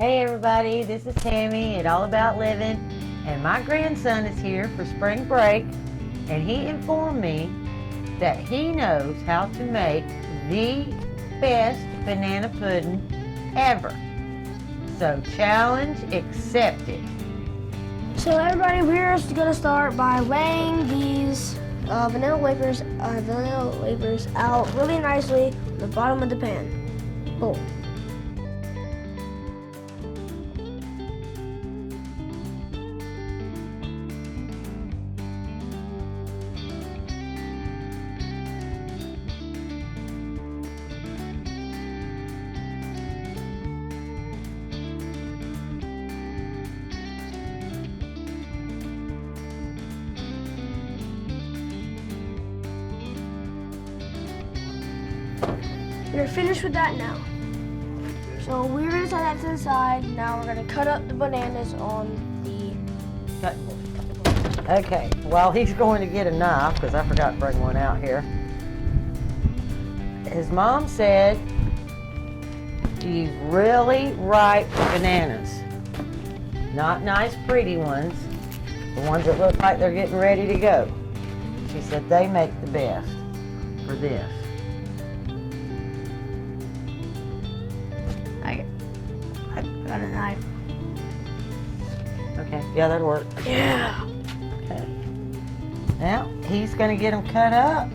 Hey everybody, this is Tammy at All About Living, and my grandson is here for spring break, and he informed me that he knows how to make the best banana pudding ever. So challenge accepted. So everybody, we're just gonna start by laying these vanilla wafers out really nicely on the bottom of the pan. Boom. We're finished with that now. So we're gonna set that to the side. Now we're gonna cut up the bananas on the Cutting board. Okay, well he's going to get a knife because I forgot to bring one out here. His mom said use really ripe bananas. Not nice pretty ones. The ones that look like they're getting ready to go. She said they make the best for this. I got a knife. Okay, yeah, that'll work. Yeah. Okay. Now, he's going to get them cut up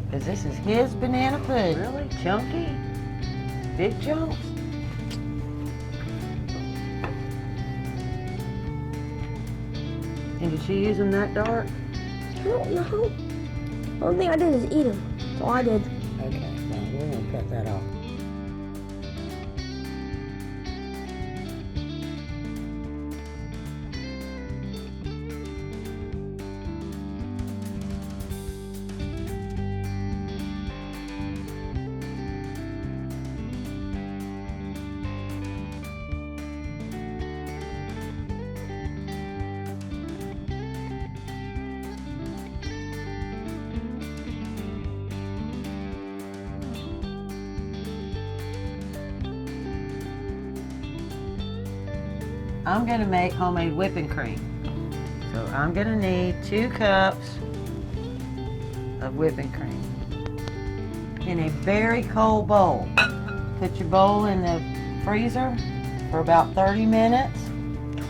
because this is his banana pudding. Really? Chunky? Big chunks? And did she use them that dark? I don't know. The only thing I did is eat them. That's all I did. Okay, well, we're going to cut that off. I'm going to make homemade whipping cream. So I'm going to need 2 cups of whipping cream in a very cold bowl. Put your bowl in the freezer for about 30 minutes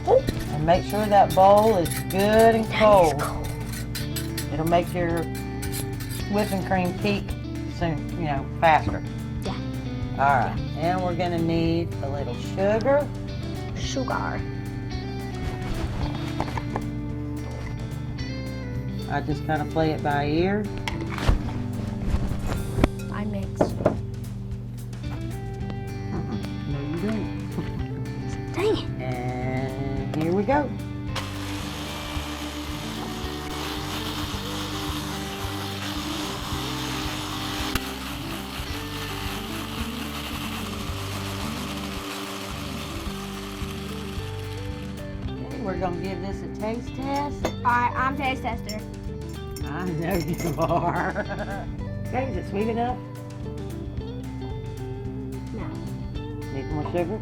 and make sure that bowl is good and cold. It'll make your whipping cream peak soon, faster. Yeah. All right, and we're going to need a little sugar. Sugar. I just kind of play it by ear. I mix. No, you don't. Dang it. And here we go. We're going to give this a taste test. Alright, I'm taste tester. I know you are. Okay, is it sweet enough? No. Need more sugar?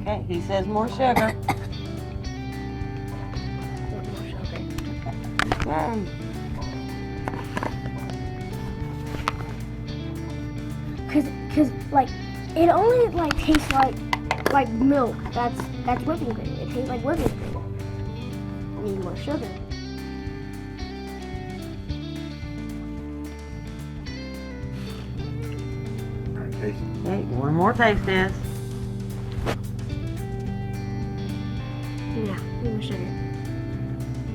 Okay, he says more sugar. Want more sugar? Okay. Cause like it only like tastes like milk. That's whipping cream. It tastes like whipping cream. I need more sugar. Okay, one more taste test. Yeah, need more sugar.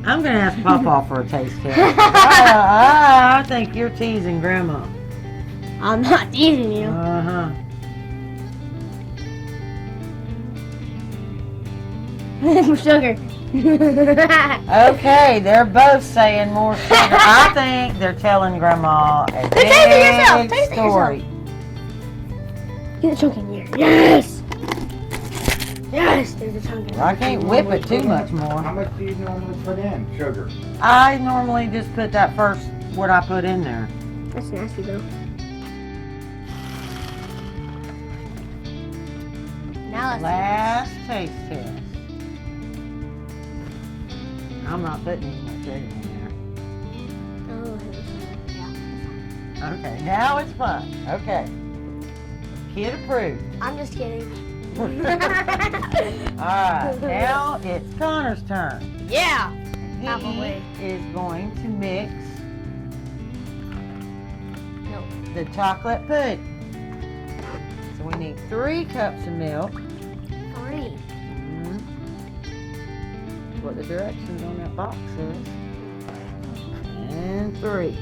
I'm going to ask Papa for a taste test. I think you're teasing Grandma. I'm not teasing you. Uh-huh. More sugar. Okay, they're both saying more sugar. I think they're telling Grandma a big story. Get the chunk in here. Yes! Yes, there's a chunk in Well, I can't whip it too much How more. much do you normally put in? Sugar? I normally just put that first, what I put in there. That's nasty though. Now let's Last taste test. I'm not putting any more sugar in Oh, yeah. there. Okay, now it's fun. Okay. Kid approved. I'm just kidding. Alright, now it's Connor's turn. Yeah. He Probably. is going to mix No. the chocolate pudding. So we need 3 cups of milk. 3. That's what the directions on that box says. And 3.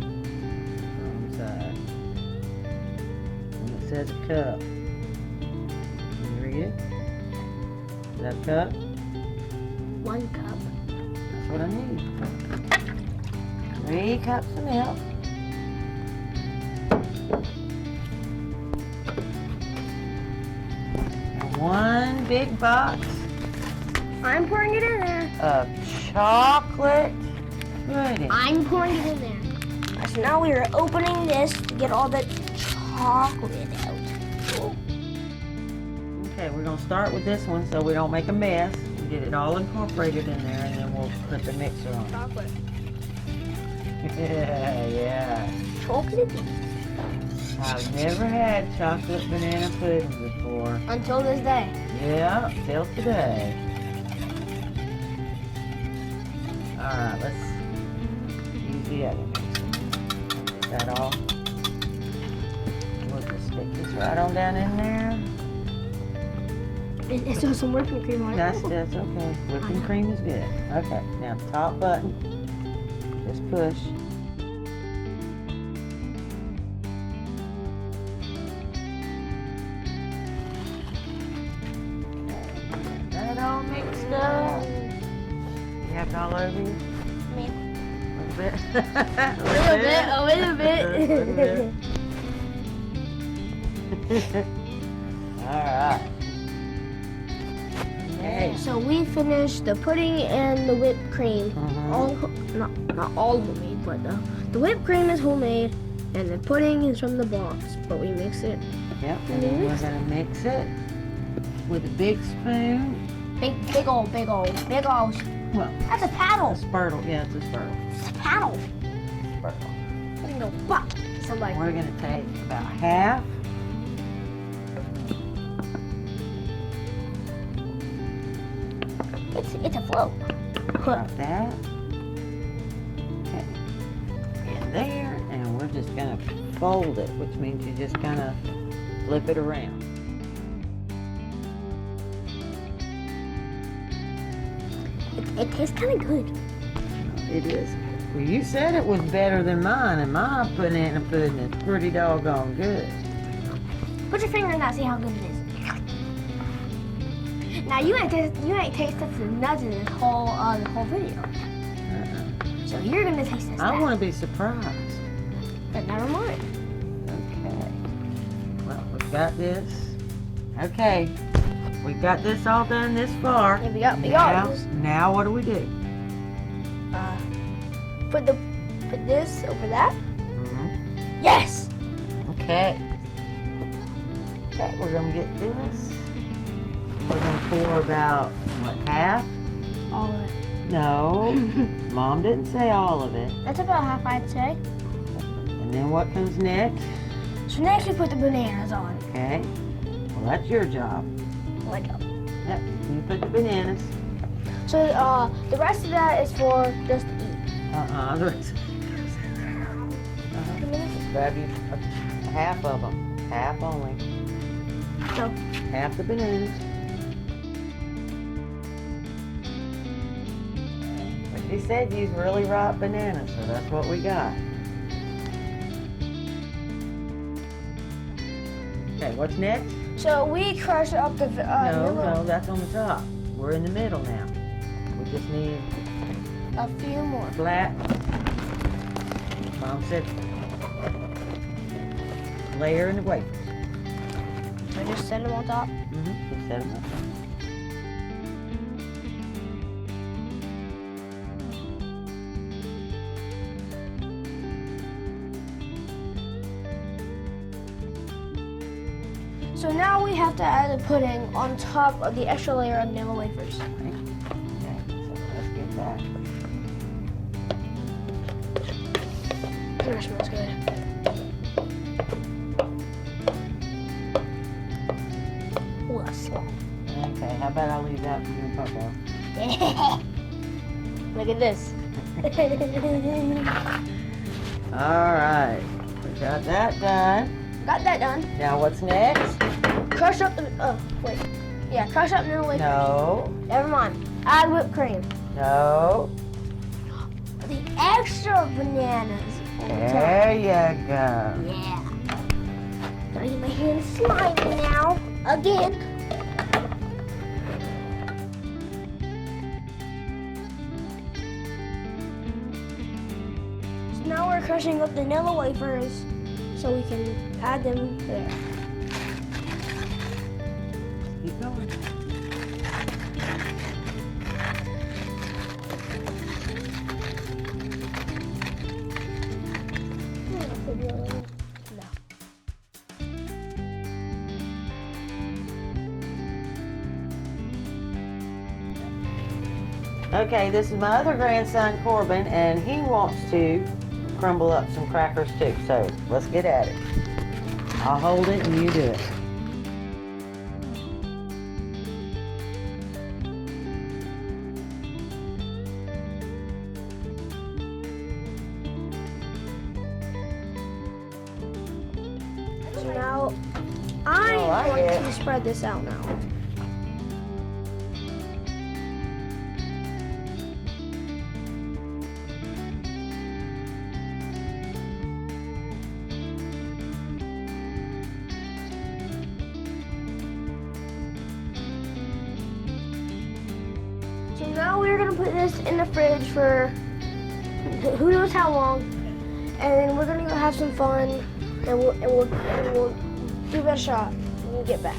Wrong side. And it says a cup. Can you read it? Is that a cup? 1 cup. That's what I need. 3 cups of milk. And 1 big box I'm pouring it in there. of chocolate pudding. I'm pouring it in there. So now we are opening this to get all the chocolate out. Okay, we're gonna start with this one so we don't make a mess. We get it all incorporated in there and then we'll put the mixer on. Chocolate. Yeah. Chocolate. I've never had chocolate banana pudding before. Until this day. Yeah, till today. Alright, let's use the other mixer. Is that all? We'll just stick this right on down in there. It's just some whipping cream on it. That's okay. Whipping cream is good. Okay, now top button. Just push. That all mixed up. You have it all over you? Me. A little bit. A little bit. Alright. Okay. So we finished the pudding and the whipped cream. Mhm. All not all homemade, but the whipped cream is homemade and the pudding is from the box. But we mix it. Yep, and then we're gonna mix it with a big spoon. Big old. Well, That's a a paddle. spurtle. Yeah, it's a spurtle. It's a paddle. Spurtle. I'm gonna go fuck somebody. We're gonna take about half. It's a float. About that. Okay. In there, and we're just gonna fold it, which means you just kind of flip it around. It tastes kind of good. It is. Well, you said it was better than mine, and my banana pudding is pretty doggone good. Put your finger in that. See how good it is. Now you ain't tasted nothing this whole video. So you're gonna taste this. I want to be surprised. But never mind. Okay. Well, we've got this. Okay. We've got this all done this far. Yeah, we got this. Now what do we do? Put this over that. Mm-hmm. Yes. Okay. Okay, we're gonna get this. We're gonna pour about, what, half? All of it. No. Mom didn't say all of it. That's about half, I'd say. And then what comes next? So next we put the bananas on. Okay. Well, that's your job. Like, Yep. You put the bananas. so the rest of that is for just to eat. The rest. Just grab you half of them. Half only. So Half the bananas. But she said use really ripe bananas, so that's what we got. Okay, what's next? So we crush up the No, that's on the top. We're in the middle now. We just need a few more. flat. Mom said layer in the wafers. So just set them on top. Just set them up. So now we have to add the pudding on top of the extra layer of vanilla wafers. Okay, so let's get that. That smells good. Ooh, that's strong. Okay, how about I leave that for you and Papa? Look at this. All right, we got that done. Got that done. Now what's next? Crush up the, oh, wait. Yeah, crush up vanilla wafers. No, Never mind. Add whipped cream. no. The extra bananas. on top. There you go. Yeah. Gotta get my hands slimy now. Again. So now we're crushing up the vanilla wafers so we can add them there. Keep going. No. Okay, this is my other grandson, Corbin, and he wants to crumble up some crackers too. So let's get at it. I'll hold it and you do it. So now I'm Oh, I going get it. to spread this out now. So now we're gonna put this in the fridge for who knows how long, and then we're gonna go have some fun, and we'll give it a shot when we get back.